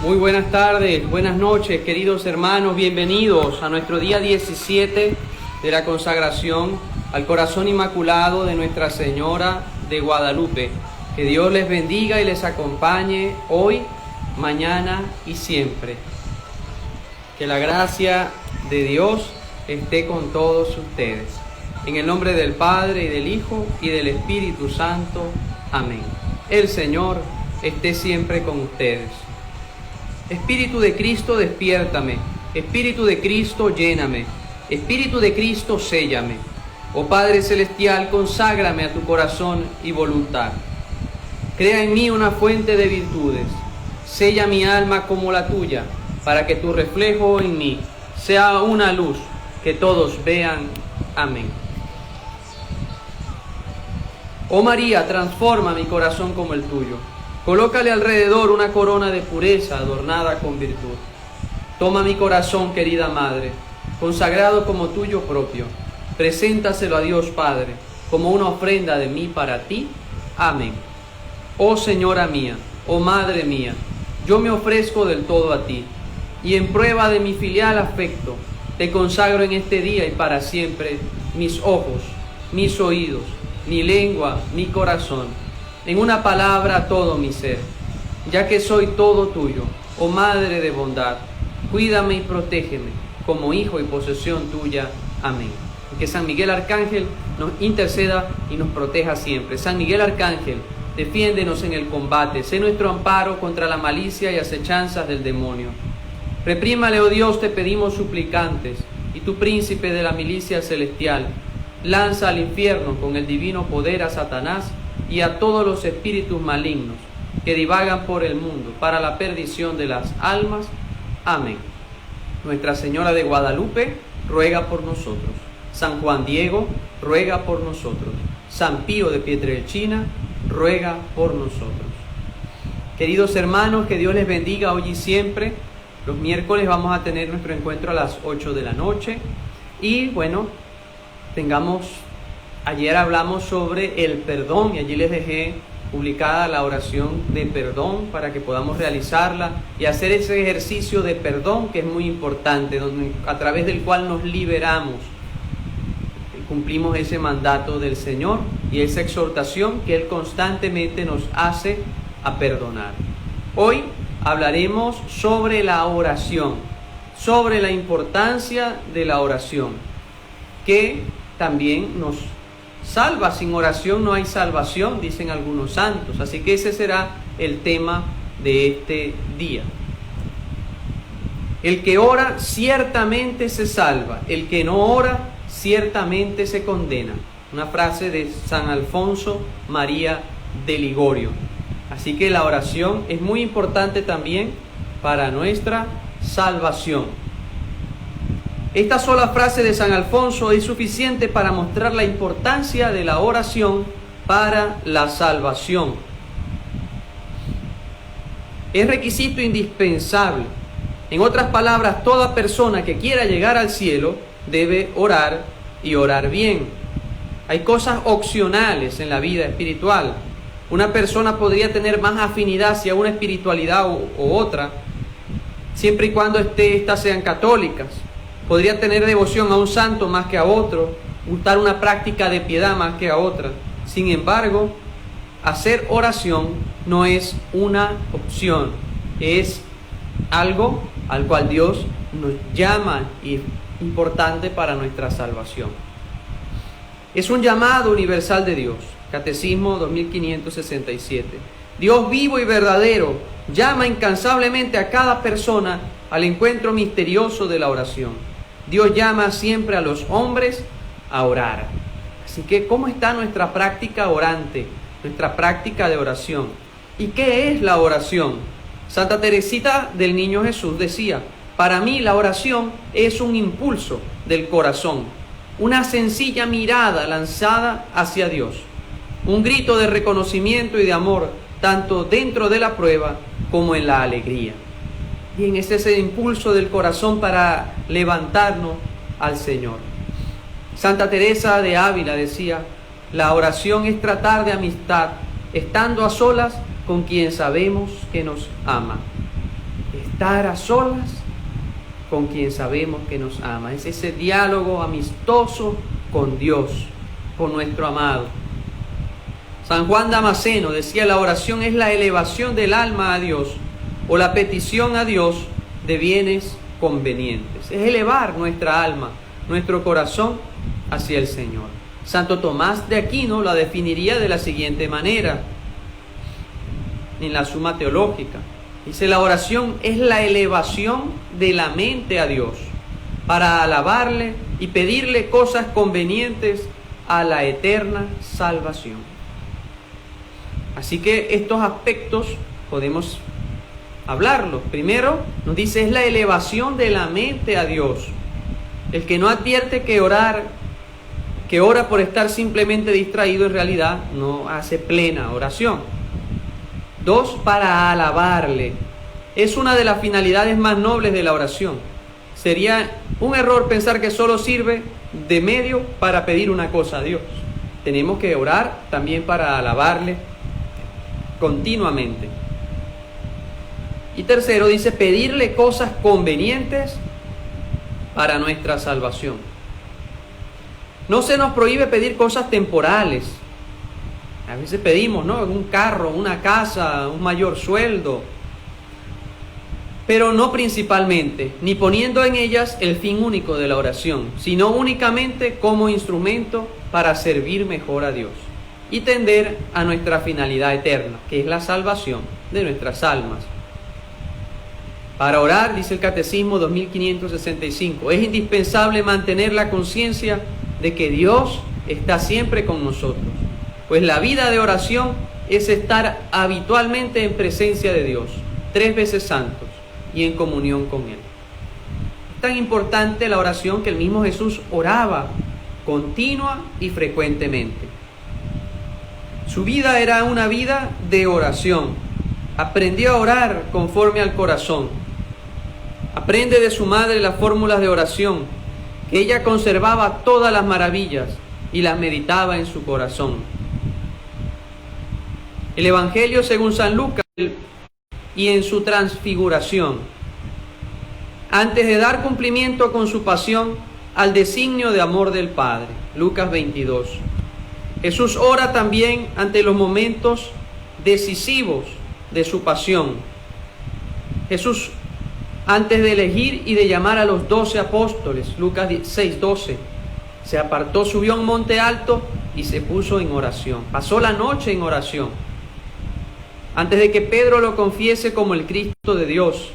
Muy buenas tardes, buenas noches, queridos hermanos, bienvenidos a nuestro día 17 de la consagración al Corazón Inmaculado de Nuestra Señora de Guadalupe. Que Dios les bendiga y les acompañe hoy, mañana y siempre. Que la gracia de Dios esté con todos ustedes. En el nombre del Padre, y del Hijo, y del Espíritu Santo. Amén. El Señor esté siempre con ustedes. Espíritu de Cristo, despiértame. Espíritu de Cristo, lléname. Espíritu de Cristo, séllame. Oh Padre Celestial, conságrame a tu corazón y voluntad. Crea en mí una fuente de virtudes. Sella mi alma como la tuya, para que tu reflejo en mí sea una luz que todos vean. Amén. Oh María, transforma mi corazón como el tuyo. Colócale alrededor una corona de pureza adornada con virtud. Toma mi corazón, querida Madre, consagrado como tuyo propio. Preséntaselo a Dios Padre, como una ofrenda de mí para ti. Amén. Oh Señora mía, oh Madre mía, yo me ofrezco del todo a ti, y en prueba de mi filial afecto, te consagro en este día y para siempre mis ojos, mis oídos, mi lengua, mi corazón, en una palabra todo mi ser, ya que soy todo tuyo, oh Madre de bondad, cuídame y protégeme como hijo y posesión tuya. Amén. Y que San Miguel Arcángel nos interceda y nos proteja siempre. San Miguel Arcángel, defiéndenos en el combate, sé nuestro amparo contra la malicia y acechanzas del demonio. Reprímale, oh Dios, te pedimos suplicantes, y tu príncipe de la milicia celestial, lanza al infierno con el divino poder a Satanás y a todos los espíritus malignos que divagan por el mundo para la perdición de las almas. Amén. Nuestra Señora de Guadalupe, ruega por nosotros. San Juan Diego, ruega por nosotros. San Pío de Pietrelcina, ruega por nosotros. Queridos hermanos, que Dios les bendiga hoy y siempre. Los miércoles vamos a tener nuestro encuentro a las 8 de la noche. Y bueno, ayer hablamos sobre el perdón y allí les dejé publicada la oración de perdón para que podamos realizarla y hacer ese ejercicio de perdón que es muy importante, a través del cual nos liberamos. Cumplimos ese mandato del Señor y esa exhortación que Él constantemente nos hace a perdonar. Hoy hablaremos sobre la oración, sobre la importancia de la oración, que también nos salva. Sin oración no hay salvación, dicen algunos santos. Así que ese será el tema de este día. El que ora ciertamente se salva, el que no ora ciertamente se condena. Una frase de San Alfonso María de Ligorio. Así que la oración es muy importante también para nuestra salvación. Esta sola frase de San Alfonso es suficiente para mostrar la importancia de la oración para la salvación. Es requisito indispensable. En otras palabras, toda persona que quiera llegar al cielo debe orar y orar bien. Hay cosas opcionales en la vida espiritual. Una persona podría tener más afinidad hacia una espiritualidad o otra, siempre y cuando estas sean católicas. Podría tener devoción a un santo más que a otro, gustar una práctica de piedad más que a otra. Sin embargo, hacer oración no es una opción, es algo al cual Dios nos llama y es importante para nuestra salvación. Es un llamado universal de Dios. Catecismo 2567. Dios vivo y verdadero llama incansablemente a cada persona al encuentro misterioso de la oración. Dios llama siempre a los hombres a orar. Así que, ¿cómo está nuestra práctica orante? Nuestra práctica de oración. ¿Y qué es la oración? Santa Teresita del Niño Jesús decía: para mí la oración es un impulso del corazón, una sencilla mirada lanzada hacia Dios, un grito de reconocimiento y de amor, tanto dentro de la prueba como en la alegría. Bien, ese es el impulso del corazón para levantarnos al Señor. Santa Teresa de Ávila decía: la oración es tratar de amistad, estando a solas con quien sabemos que nos ama. estar a solas con quien sabemos que nos ama. Es ese diálogo amistoso con Dios, con nuestro amado. San Juan Damasceno decía: la oración es la elevación del alma a Dios o la petición a Dios de bienes convenientes. Es elevar nuestra alma, nuestro corazón hacia el Señor. Santo Tomás de Aquino la definiría de la siguiente manera en la Suma Teológica. Dice: la oración es la elevación de la mente a Dios para alabarle y pedirle cosas convenientes a la eterna salvación. Así que estos aspectos podemos hablarlos. Primero nos dice: es la elevación de la mente a Dios. El que no advierte que ora por estar simplemente distraído, en realidad no hace plena oración. 2, para alabarle. Es una de las finalidades más nobles de la oración. Sería un error pensar que solo sirve de medio para pedir una cosa a Dios. Tenemos que orar también para alabarle continuamente. Y tercero dice: pedirle cosas convenientes para nuestra salvación. No se nos prohíbe pedir cosas temporales. A veces pedimos, ¿no?, un carro, una casa, un mayor sueldo, pero no principalmente, ni poniendo en ellas el fin único de la oración, sino únicamente como instrumento para servir mejor a Dios y tender a nuestra finalidad eterna, que es la salvación de nuestras almas. Para orar, dice el Catecismo 2565, es indispensable mantener la conciencia de que Dios está siempre con nosotros, pues la vida de oración es estar habitualmente en presencia de Dios, 3 veces santos, y en comunión con Él. Es tan importante la oración que el mismo Jesús oraba continua y frecuentemente. Su vida era una vida de oración. Aprendió a orar conforme al corazón. Aprende de su madre las fórmulas de oración, que ella conservaba todas las maravillas y las meditaba en su corazón. El Evangelio según San Lucas y en su transfiguración, antes de dar cumplimiento con su pasión al designio de amor del Padre. Lucas 22. Jesús ora también ante los momentos decisivos de su pasión. Jesús, antes de elegir y de llamar a los 12 apóstoles, Lucas 6:12, se apartó, subió a un monte alto y se puso en oración. Pasó la noche en oración, antes de que Pedro lo confiese como el Cristo de Dios,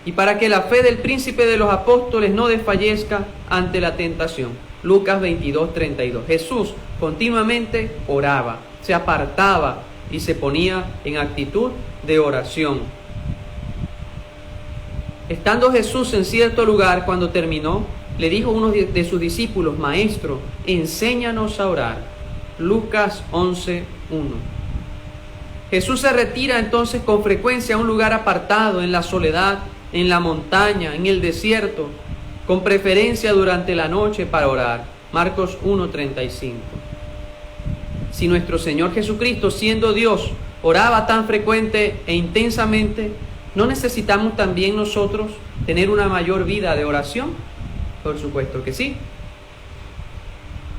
y para que la fe del príncipe de los apóstoles no desfallezca ante la tentación. Lucas 22:32. Jesús continuamente oraba, se apartaba y se ponía en actitud de oración. Estando Jesús en cierto lugar, cuando terminó, le dijo a uno de sus discípulos: Maestro, enséñanos a orar. Lucas 11:1. Jesús se retira entonces con frecuencia a un lugar apartado, en la soledad, en la montaña, en el desierto, con preferencia durante la noche para orar. Marcos 1:35. Si nuestro Señor Jesucristo, siendo Dios, oraba tan frecuente e intensamente, ¿no necesitamos también nosotros tener una mayor vida de oración? Por supuesto que sí.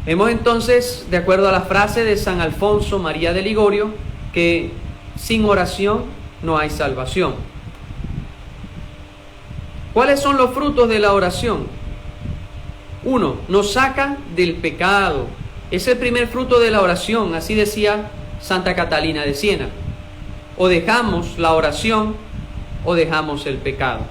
Vemos entonces, de acuerdo a la frase de San Alfonso María de Ligorio, que sin oración no hay salvación. ¿Cuáles son los frutos de la oración? 1. Nos saca del pecado. Es el primer fruto de la oración, así decía Santa Catalina de Siena. O dejamos la oración o dejamos el pecado.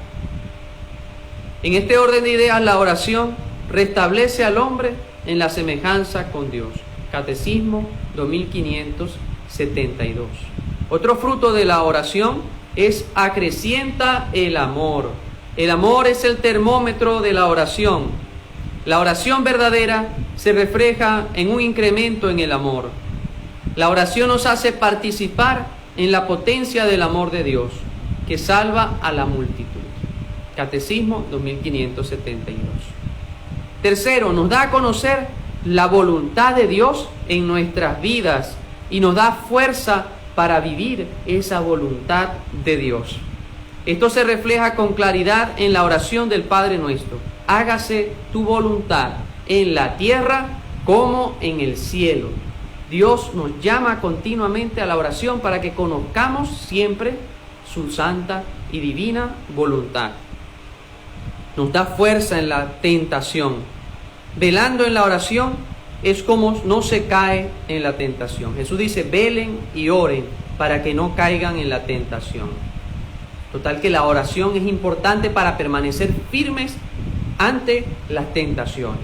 En este orden de ideas, la oración restablece al hombre en la semejanza con Dios. Catecismo 2572. Otro fruto de la oración es acrecienta el amor. El amor es el termómetro de la oración. La oración verdadera se refleja en un incremento en el amor. La oración nos hace participar en la potencia del amor de Dios, que salva a la multitud. Catecismo 2572. Tercero, nos da a conocer la voluntad de Dios en nuestras vidas y nos da fuerza para vivir esa voluntad de Dios. Esto se refleja con claridad en la oración del Padre Nuestro. Hágase tu voluntad en la tierra como en el cielo. Dios nos llama continuamente a la oración para que conozcamos siempre su santa y divina voluntad. Nos da fuerza en la tentación. Velando en la oración es como no se cae en la tentación. Jesús dice, velen y oren para que no caigan en la tentación. Total que la oración es importante para permanecer firmes ante las tentaciones.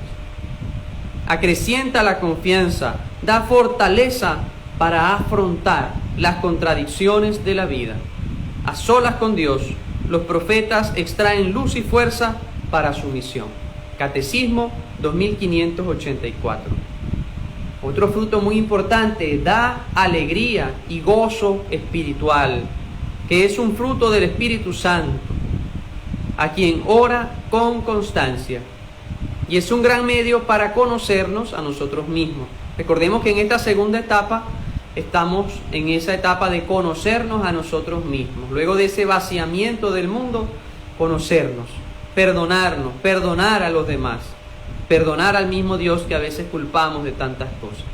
Acrecienta la confianza, da fortaleza para afrontar las contradicciones de la vida. A solas con Dios, los profetas extraen luz y fuerza para su misión. Catecismo 2584. Otro fruto muy importante, da alegría y gozo espiritual, que es un fruto del Espíritu Santo, a quien ora con constancia. Y es un gran medio para conocernos a nosotros mismos. Recordemos que en esta segunda etapa estamos en esa etapa de conocernos a nosotros mismos. Luego de ese vaciamiento del mundo, conocernos, perdonarnos, perdonar a los demás, perdonar al mismo Dios que a veces culpamos de tantas cosas.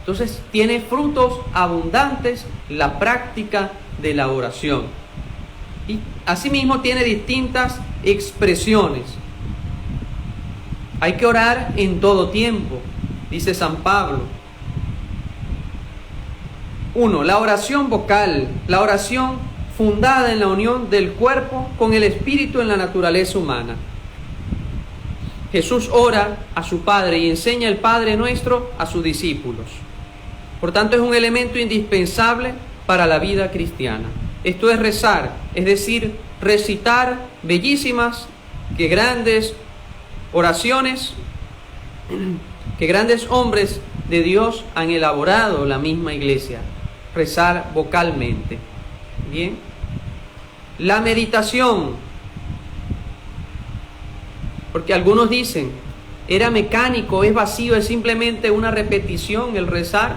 Entonces tiene frutos abundantes la práctica de la oración. Y asimismo tiene distintas expresiones. Hay que orar en todo tiempo, dice San Pablo. 1. La oración vocal, la oración fundada en la unión del cuerpo con el espíritu en la naturaleza humana. Jesús ora a su Padre y enseña el Padre Nuestro a sus discípulos. Por tanto, es un elemento indispensable para la vida cristiana. Esto es rezar, es decir, recitar bellísimas, que grandes oraciones, que grandes hombres de Dios han elaborado la misma iglesia. Rezar vocalmente. Bien. La meditación. Porque algunos dicen, era mecánico, es vacío, es simplemente una repetición el rezar.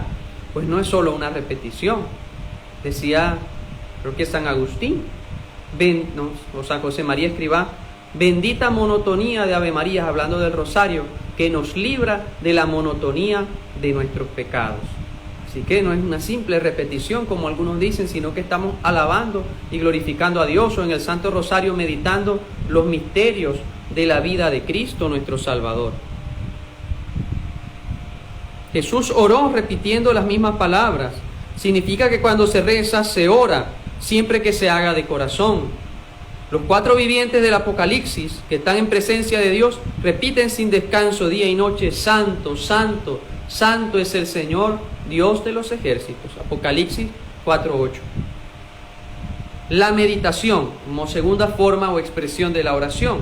Pues no es solo una repetición. Decía, creo que San Agustín, o San José María Escribá, bendita monotonía de Ave Marías, hablando del rosario, que nos libra de la monotonía de nuestros pecados. Así que no es una simple repetición, como algunos dicen, sino que estamos alabando y glorificando a Dios, o en el Santo Rosario meditando los misterios de la vida de Cristo, nuestro Salvador. Jesús oró repitiendo las mismas palabras. Significa que cuando se reza, se ora, siempre que se haga de corazón. Los 4 vivientes del Apocalipsis, que están en presencia de Dios, repiten sin descanso día y noche, Santo, Santo, Santo es el Señor, Dios de los ejércitos. Apocalipsis 4:8. La meditación, como segunda forma o expresión de la oración,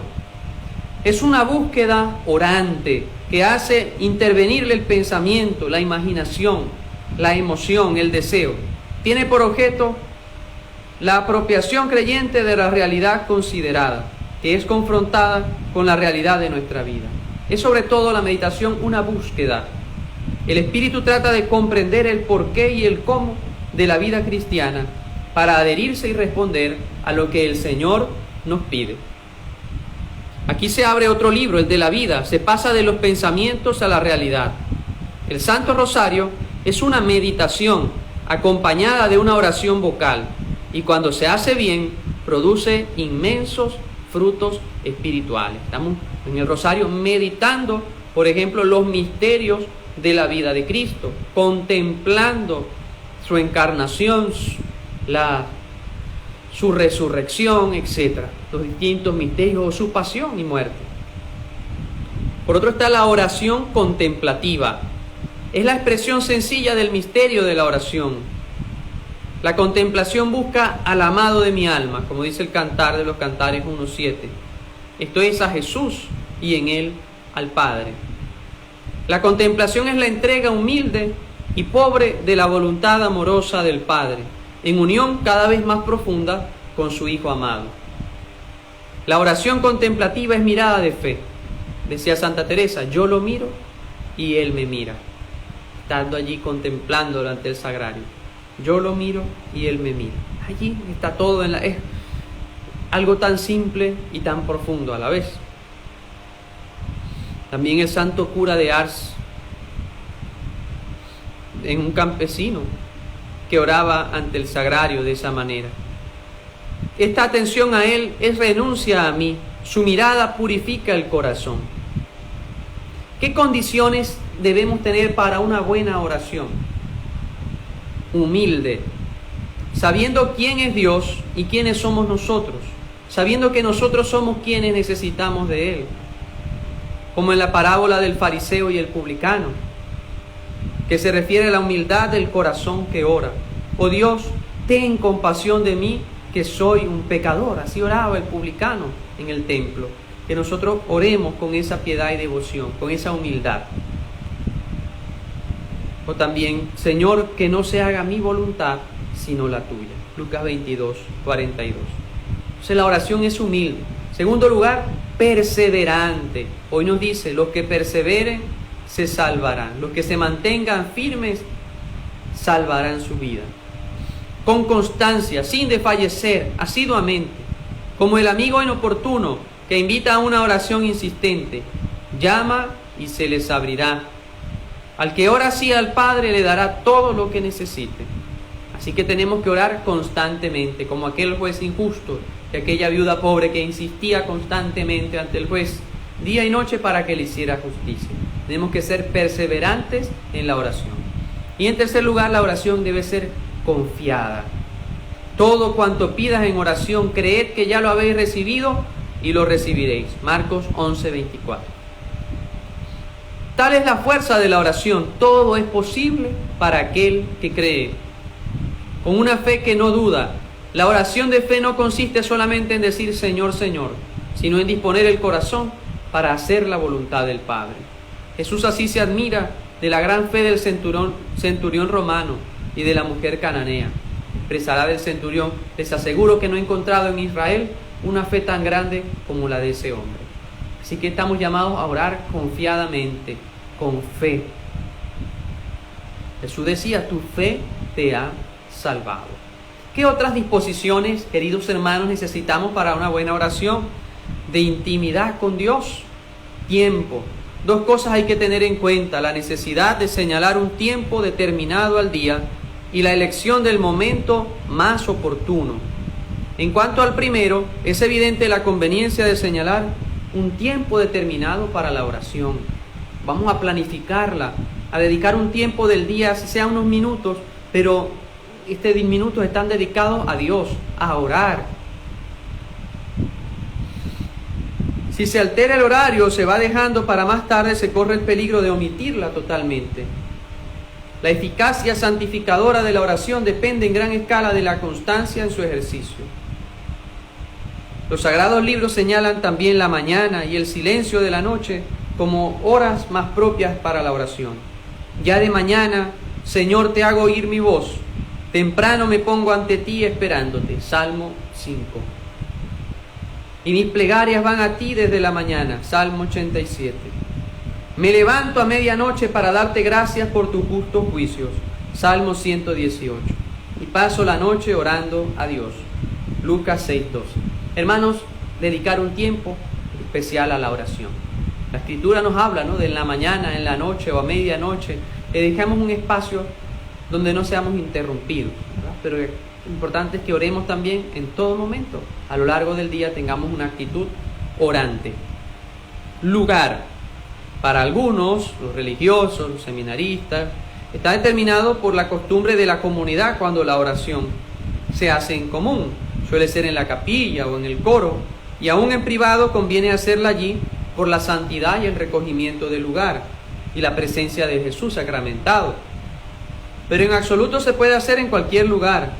es una búsqueda orante que hace intervenirle el pensamiento, la imaginación, la emoción, el deseo. Tiene por objeto la apropiación creyente de la realidad considerada, que es confrontada con la realidad de nuestra vida. Es sobre todo la meditación una búsqueda. El espíritu trata de comprender el porqué y el cómo de la vida cristiana para adherirse y responder a lo que el Señor nos pide. Aquí se abre otro libro, el de la vida. Se pasa de los pensamientos a la realidad. El Santo Rosario es una meditación acompañada de una oración vocal, y cuando se hace bien, produce inmensos frutos espirituales. Estamos en el Rosario meditando, por ejemplo, los misterios de la vida de Cristo, contemplando su encarnación, su resurrección, etc. Los distintos misterios, su pasión y muerte. Por otro está la oración contemplativa. Es la expresión sencilla del misterio de la oración. La contemplación busca al amado de mi alma, como dice el Cantar de los Cantares 1:7. Esto es a Jesús y en Él al Padre. La contemplación es la entrega humilde y pobre de la voluntad amorosa del Padre, en unión cada vez más profunda con su Hijo amado. La oración contemplativa es mirada de fe. Decía Santa Teresa, yo lo miro y Él me mira. Estando allí contemplándolo ante el sagrario. Yo lo miro y Él me mira. Allí está todo Algo tan simple y tan profundo a la vez. También el santo cura de Ars, en un campesino que oraba ante el sagrario de esa manera. Esta atención a Él es renuncia a mí. Su mirada purifica el corazón. ¿Qué condiciones debemos tener para una buena oración? Humilde, sabiendo quién es Dios y quiénes somos nosotros, sabiendo que nosotros somos quienes necesitamos de Él, como en la parábola del fariseo y el publicano, que se refiere a la humildad del corazón que ora. Oh Dios, ten compasión de mí, que soy un pecador. Así oraba el publicano en el templo. Que nosotros oremos con esa piedad y devoción, con esa humildad. O también, Señor, que no se haga mi voluntad, sino la tuya. Lucas 22, 42. Entonces la oración es humilde. Segundo lugar, perseverante. Hoy nos dice, los que perseveren se salvarán. Los que se mantengan firmes salvarán su vida. Con constancia, sin desfallecer, asiduamente, como el amigo inoportuno que invita a una oración insistente. Llama y se les abrirá. Al que ora así al Padre le dará todo lo que necesite. Así que tenemos que orar constantemente, como aquel juez injusto y aquella viuda pobre que insistía constantemente ante el juez día y noche para que le hiciera justicia. Tenemos que ser perseverantes en la oración. Y en tercer lugar, la oración debe ser confiada. Todo cuanto pidas en oración, creed que ya lo habéis recibido y lo recibiréis. Marcos 11, 24. Tal es la fuerza de la oración. Todo es posible para aquel que cree. Con una fe que no duda. La oración de fe no consiste solamente en decir Señor, Señor, sino en disponer el corazón para hacer la voluntad del Padre. Jesús así se admira de la gran fe del centurión romano y de la mujer cananea. Expresará del centurión: les aseguro que no he encontrado en Israel una fe tan grande como la de ese hombre. Así que estamos llamados a orar confiadamente, con fe. Jesús decía, tu fe te ha salvado. ¿Qué otras disposiciones, queridos hermanos, necesitamos para una buena oración? De intimidad con Dios. Tiempo. Dos cosas hay que tener en cuenta: la necesidad de señalar un tiempo determinado al día y la elección del momento más oportuno. En cuanto al primero, es evidente la conveniencia de señalar un tiempo determinado para la oración. Vamos a planificarla, a dedicar un tiempo del día, si sea unos minutos, pero estos minutos están dedicados a Dios, a orar. Si se altera el horario, se va dejando para más tarde, se corre el peligro de omitirla totalmente. La eficacia santificadora de la oración depende en gran escala de la constancia en su ejercicio. Los sagrados libros señalan también la mañana y el silencio de la noche como horas más propias para la oración. Ya de mañana, Señor, te hago oír mi voz. Temprano me pongo ante ti esperándote. Salmo 5. Y mis plegarias van a ti desde la mañana. Salmo 87. Me levanto a medianoche para darte gracias por tus justos juicios. Salmo 118. Y paso la noche orando a Dios. Lucas 6:12. Hermanos, dedicar un tiempo especial a la oración. La Escritura nos habla, ¿no?, de en la mañana, en la noche o a medianoche. Le dejamos un espacio donde no seamos interrumpidos, ¿verdad? Pero lo importante es que oremos también en todo momento. A lo largo del día tengamos una actitud orante. Lugar. Para algunos, los religiosos, los seminaristas, está determinado por la costumbre de la comunidad cuando la oración se hace en común. Suele ser en la capilla o en el coro, y aún en privado conviene hacerla allí por la santidad y el recogimiento del lugar y la presencia de Jesús sacramentado. Pero en absoluto se puede hacer en cualquier lugar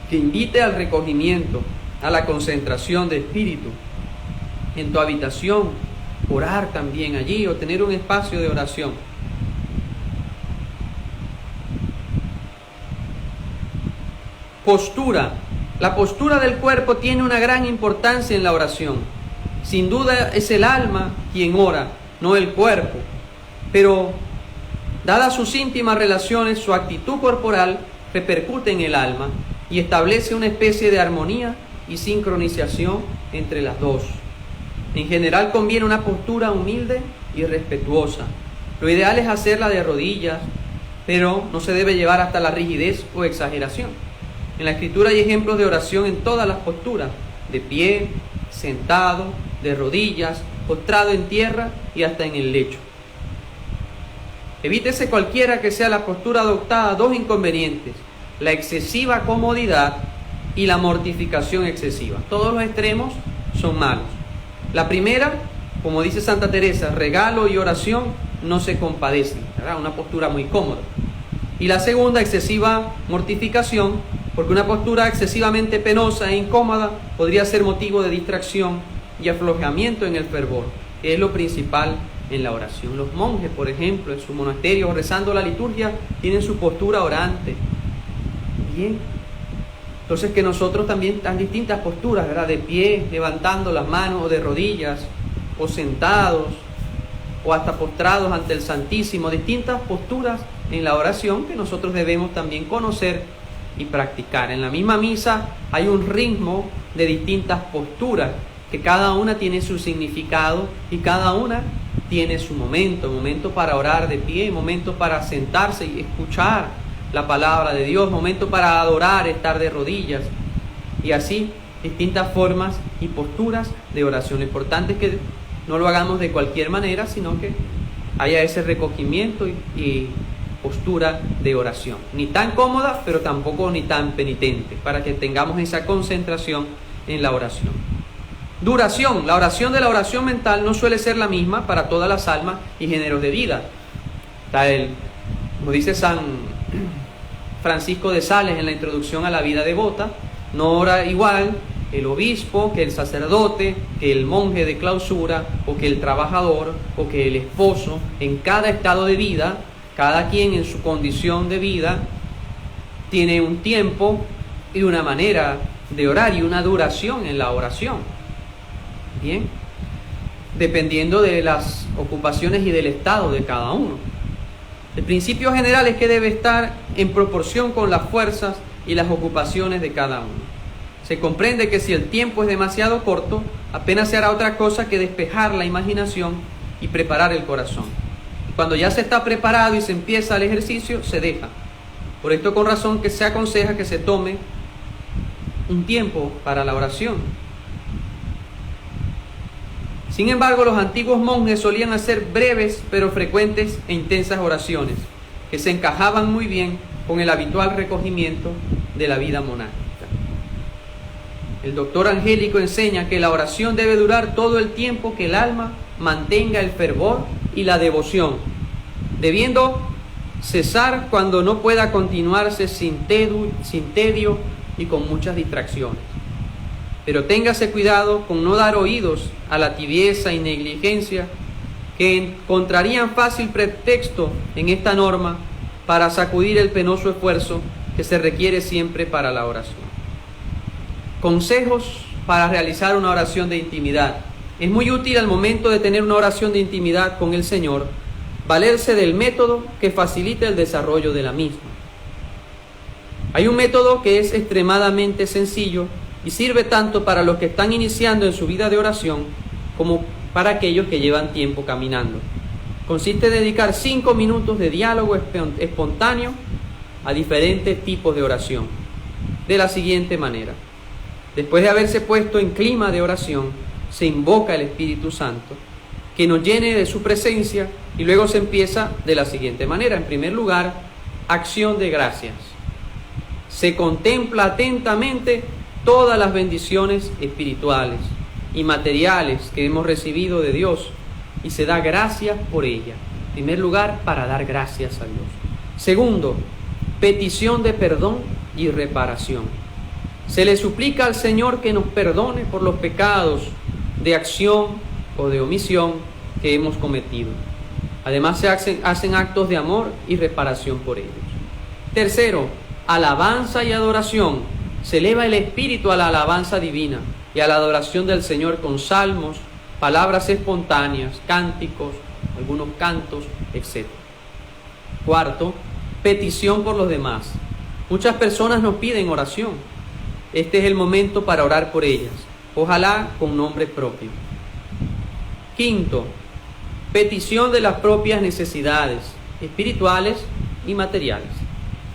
que invite al recogimiento, a la concentración de espíritu. En tu habitación, orar también allí o tener un espacio de oración. Postura. La postura del cuerpo tiene una gran importancia en la oración. Sin duda es el alma quien ora, no el cuerpo. Pero, dadas sus íntimas relaciones, su actitud corporal repercute en el alma y establece una especie de armonía y sincronización entre las dos. En general conviene una postura humilde y respetuosa. Lo ideal es hacerla de rodillas, pero no se debe llevar hasta la rigidez o exageración. En la Escritura hay ejemplos de oración en todas las posturas: de pie, sentado, de rodillas, postrado en tierra y hasta en el lecho. Evítese cualquiera que sea la postura adoptada dos inconvenientes: la excesiva comodidad y la mortificación excesiva. Todos los extremos son malos. La primera, como dice Santa Teresa, regalo y oración no se compadecen, ¿verdad? Una postura muy cómoda. Y la segunda, excesiva mortificación, porque una postura excesivamente penosa e incómoda podría ser motivo de distracción y aflojamiento en el fervor, que es lo principal en la oración. Los monjes, por ejemplo, en su monasterio, rezando la liturgia, tienen su postura orante. Bien. Entonces, que nosotros también tan distintas posturas, ¿verdad? De pie, levantando las manos, o de rodillas, o sentados, o hasta postrados ante el Santísimo. Distintas posturas en la oración que nosotros debemos también conocer y practicar. En la misma misa hay un ritmo de distintas posturas, que cada una tiene su significado y cada una tiene su momento. Momento para orar de pie, momento para sentarse y escuchar la palabra de Dios, momento para adorar, estar de rodillas, y así distintas formas y posturas de oración. Lo importante es que no lo hagamos de cualquier manera, sino que haya ese recogimiento y postura de oración, ni tan cómoda, pero tampoco ni tan penitente, para que tengamos esa concentración en la oración. Duración. La oración de la oración mental no suele ser la misma para todas las almas y géneros de vida. Como dice San Francisco de Sales en la introducción a la vida devota, no ora igual el obispo que el sacerdote, que el monje de clausura, o que el trabajador, o que el esposo. En cada estado de vida, cada quien en su condición de vida tiene un tiempo y una manera de orar y una duración en la oración. Bien, dependiendo de las ocupaciones y del estado de cada uno. El principio general es que debe estar en proporción con las fuerzas y las ocupaciones de cada uno. Se comprende que si el tiempo es demasiado corto, apenas se hará otra cosa que despejar la imaginación y preparar el corazón. Cuando ya se está preparado y se empieza el ejercicio, se deja. Por esto, con razón, que se aconseja que se tome un tiempo para la oración. Sin embargo, los antiguos monjes solían hacer breves pero frecuentes e intensas oraciones, que se encajaban muy bien con el habitual recogimiento de la vida monástica. El doctor Angélico enseña que la oración debe durar todo el tiempo que el alma mantenga el fervor y la devoción, debiendo cesar cuando no pueda continuarse sin tedio y con muchas distracciones. Pero téngase cuidado con no dar oídos a la tibieza y negligencia, que encontrarían fácil pretexto en esta norma para sacudir el penoso esfuerzo que se requiere siempre para la oración. Consejos para realizar una oración de intimidad. Es muy útil al momento de tener una oración de intimidad con el Señor valerse del método que facilita el desarrollo de la misma. Hay un método que es extremadamente sencillo y sirve tanto para los que están iniciando en su vida de oración como para aquellos que llevan tiempo caminando. Consiste en dedicar 5 minutos de diálogo espontáneo a diferentes tipos de oración, de la siguiente manera. Después de haberse puesto en clima de oración, se invoca el Espíritu Santo, que nos llene de su presencia, y luego se empieza de la siguiente manera. En primer lugar, acción de gracias. Se contempla atentamente todas las bendiciones espirituales y materiales que hemos recibido de Dios y se da gracias por ellas. En primer lugar, para dar gracias a Dios. Segundo, petición de perdón y reparación. Se le suplica al Señor que nos perdone por los pecados de acción o de omisión que hemos cometido. Además, se hacen actos de amor y reparación por ellos. Tercero, alabanza y adoración. Se eleva el espíritu a la alabanza divina y a la adoración del Señor con salmos, palabras espontáneas, cánticos, algunos cantos, etc. Cuarto, petición por los demás. Muchas personas nos piden oración. este es el momento para orar por ellas, ojalá con nombre propio. Quinto, petición de las propias necesidades espirituales y materiales.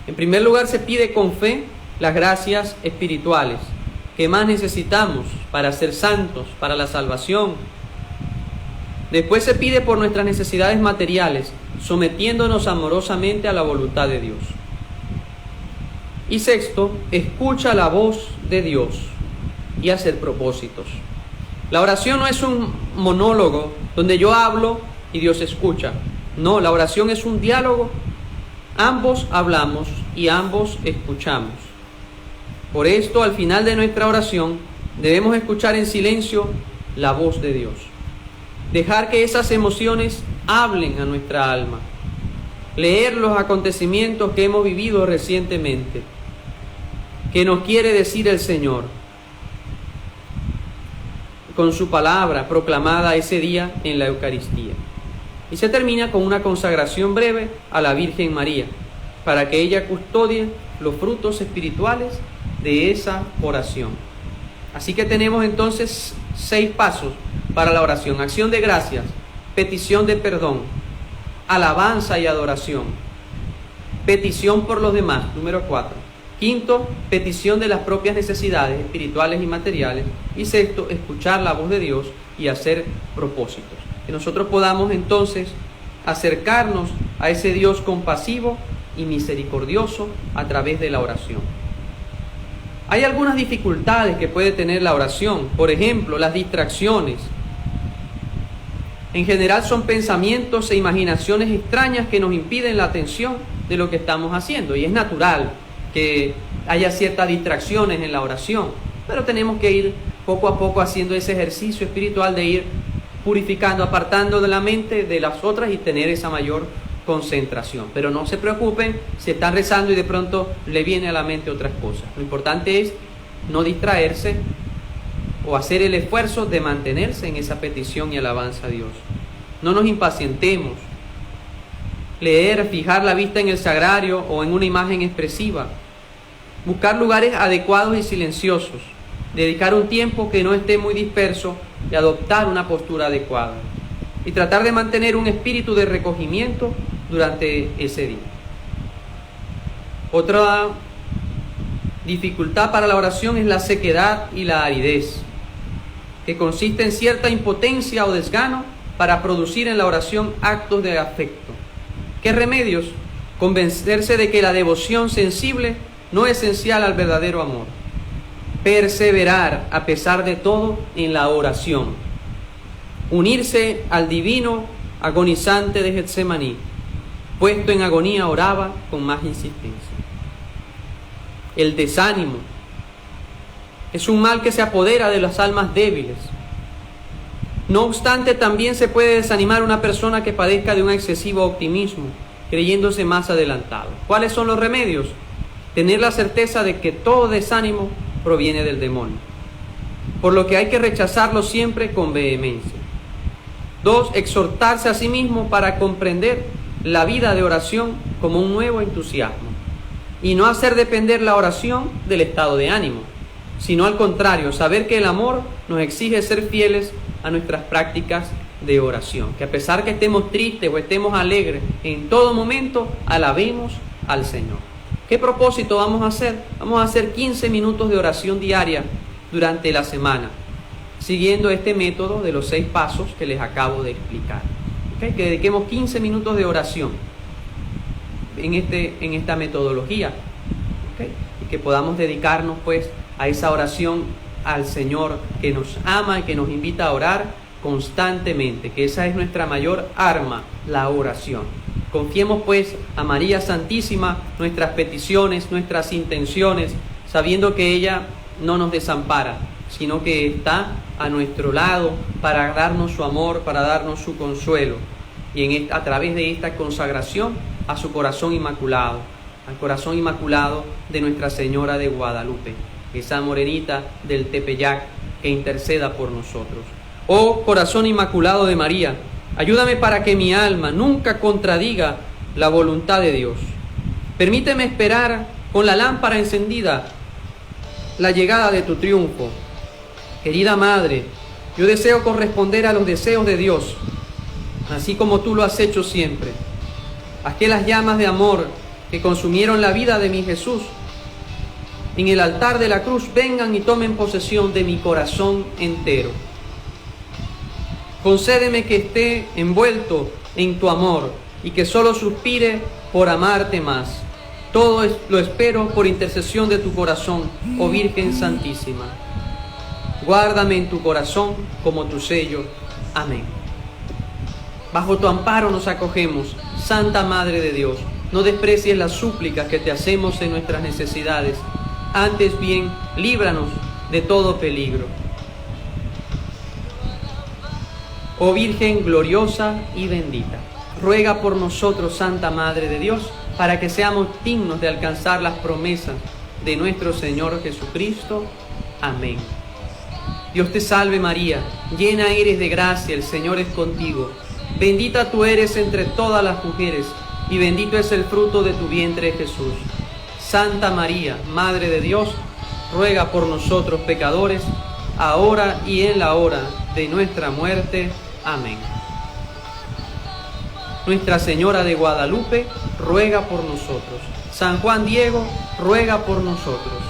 En primer lugar, se pide con fe las gracias espirituales que más necesitamos para ser santos, para la salvación. Después se pide por nuestras necesidades materiales, sometiéndonos amorosamente a la voluntad de Dios. Y sexto, escucha la voz de Dios y hacer propósitos. La oración no es un monólogo donde yo hablo y Dios escucha. No, la oración es un diálogo. Ambos hablamos y ambos escuchamos. Por esto, al final de nuestra oración, debemos escuchar en silencio la voz de Dios. Dejar que esas emociones hablen a nuestra alma. Leer los acontecimientos que hemos vivido recientemente. ¿Qué nos quiere decir el Señor con su palabra proclamada ese día en la Eucaristía? Y se termina con una consagración breve a la Virgen María, para que ella custodie los frutos espirituales de esa oración. Así que tenemos entonces 6 pasos para la oración: acción de gracias, petición de perdón, alabanza y adoración, petición por los demás, número 4. Quinto, petición de las propias necesidades espirituales y materiales. Y sexto, escuchar la voz de Dios y hacer propósitos. Que nosotros podamos entonces acercarnos a ese Dios compasivo y misericordioso a través de la oración. Hay algunas dificultades que puede tener la oración. Por ejemplo, las distracciones. En general son pensamientos e imaginaciones extrañas que nos impiden la atención de lo que estamos haciendo. Y es natural que haya ciertas distracciones en la oración, pero tenemos que ir poco a poco haciendo ese ejercicio espiritual de ir purificando, apartando de la mente de las otras y tener esa mayor concentración. Pero no se preocupen si están rezando y de pronto le viene a la mente otras cosas. Lo importante es no distraerse o hacer el esfuerzo de mantenerse en esa petición y alabanza a Dios. No nos impacientemos. Leer, fijar la vista en el sagrario o en una imagen expresiva. Buscar lugares adecuados y silenciosos. Dedicar un tiempo que no esté muy disperso y adoptar una postura adecuada. Y tratar de mantener un espíritu de recogimiento durante ese día. Otra dificultad para la oración es la sequedad y la aridez, que consiste en cierta impotencia o desgano para producir en la oración actos de afecto. ¿Qué remedios? Convencerse de que la devoción sensible no es esencial al verdadero amor. Perseverar a pesar de todo en la oración. Unirse al divino agonizante de Getsemaní. Puesto en agonía oraba con más insistencia. El desánimo es un mal que se apodera de las almas débiles. No obstante, también se puede desanimar una persona que padezca de un excesivo optimismo, creyéndose más adelantado. ¿Cuáles son los remedios? Tener la certeza de que todo desánimo proviene del demonio, por lo que hay que rechazarlo siempre con vehemencia. 2. Exhortarse a sí mismo para comprender la vida de oración como un nuevo entusiasmo y no hacer depender la oración del estado de ánimo, sino al contrario, saber que el amor nos exige ser fieles a nuestras prácticas de oración, que a pesar que estemos tristes o estemos alegres, en todo momento alabemos al Señor. ¿Qué propósito vamos a hacer? Vamos a hacer 15 minutos de oración diaria durante la semana, siguiendo este método de los 6 pasos que les acabo de explicar. ¿Okay? Que dediquemos 15 minutos de oración en esta metodología. ¿Okay? Y que podamos dedicarnos pues a esa oración al Señor que nos ama y que nos invita a orar constantemente, que esa es nuestra mayor arma, la oración. Confiemos pues a María Santísima nuestras peticiones, nuestras intenciones, sabiendo que ella no nos desampara, sino que está a nuestro lado para darnos su amor, para darnos su consuelo. Y a través de esta consagración a su corazón inmaculado, al corazón inmaculado de Nuestra Señora de Guadalupe, esa morenita del Tepeyac que interceda por nosotros. Oh corazón inmaculado de María, ayúdame para que mi alma nunca contradiga la voluntad de Dios. Permíteme esperar con la lámpara encendida la llegada de tu triunfo. Querida Madre, yo deseo corresponder a los deseos de Dios, así como tú lo has hecho siempre. Haz que las llamas de amor que consumieron la vida de mi Jesús en el altar de la cruz vengan y tomen posesión de mi corazón entero. Concédeme que esté envuelto en tu amor y que solo suspire por amarte más. Todo lo espero por intercesión de tu corazón, oh Virgen Santísima. Guárdame en tu corazón como tu sello. Amén. Bajo tu amparo nos acogemos, Santa Madre de Dios. No desprecies las súplicas que te hacemos en nuestras necesidades. Antes bien, líbranos de todo peligro. Oh Virgen gloriosa y bendita, ruega por nosotros, Santa Madre de Dios, para que seamos dignos de alcanzar las promesas de nuestro Señor Jesucristo. Amén. Dios te salve María, llena eres de gracia, el Señor es contigo. Bendita tú eres entre todas las mujeres, y bendito es el fruto de tu vientre Jesús. Santa María, Madre de Dios, ruega por nosotros pecadores, ahora y en la hora de nuestra muerte. Amén. Nuestra Señora de Guadalupe, ruega por nosotros. San Juan Diego, ruega por nosotros.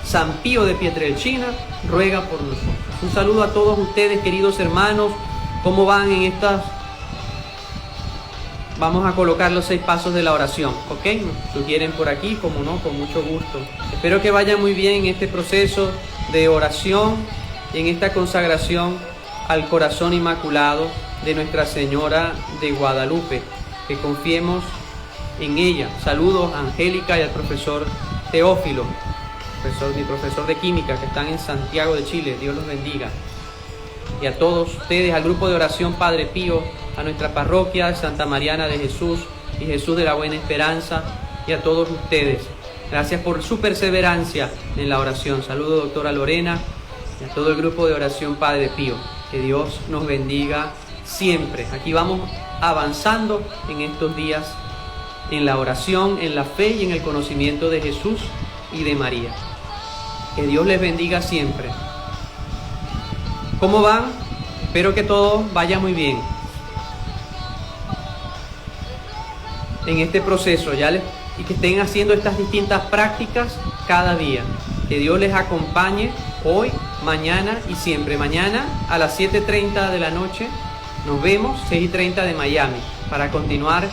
San Pío de Pietrelcina, ruega por nosotros. Un saludo a todos ustedes, queridos hermanos. ¿Cómo van en estas? Vamos a colocar los 6 pasos de la oración, ¿ok? Nos sugieren por aquí, como no, con mucho gusto. Espero que vaya muy bien en este proceso de oración y en esta consagración al corazón inmaculado de Nuestra Señora de Guadalupe, que confiemos en ella. Saludos a Angélica y al profesor Teófilo, mi profesor de química, que están en Santiago de Chile. Dios los bendiga. Y a todos ustedes, al grupo de oración Padre Pío, a nuestra parroquia Santa Mariana de Jesús y Jesús de la Buena Esperanza, y a todos ustedes. Gracias por su perseverancia en la oración. Saludo doctora Lorena y a todo el grupo de oración Padre Pío. Que Dios nos bendiga siempre. Aquí vamos avanzando en estos días en la oración, en la fe y en el conocimiento de Jesús y de María. Que Dios les bendiga siempre. ¿Cómo van? Espero que todo vaya muy bien en este proceso, y que estén haciendo estas distintas prácticas cada día. Que Dios les acompañe hoy, mañana y siempre. Mañana a las 7:30 de la noche nos vemos, 6:30 de Miami, para continuar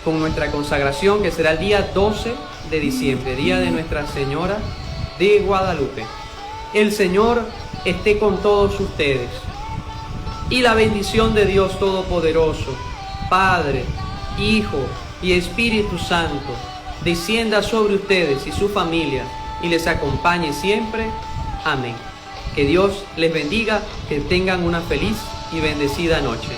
con nuestra consagración, que será el día 12 de diciembre, día de Nuestra Señora de Guadalupe. El Señor esté con todos ustedes, y la bendición de Dios Todopoderoso, Padre, Hijo y Espíritu Santo, descienda sobre ustedes y su familia y les acompañe siempre. Amén. Que Dios les bendiga, que tengan una feliz y bendecida noche.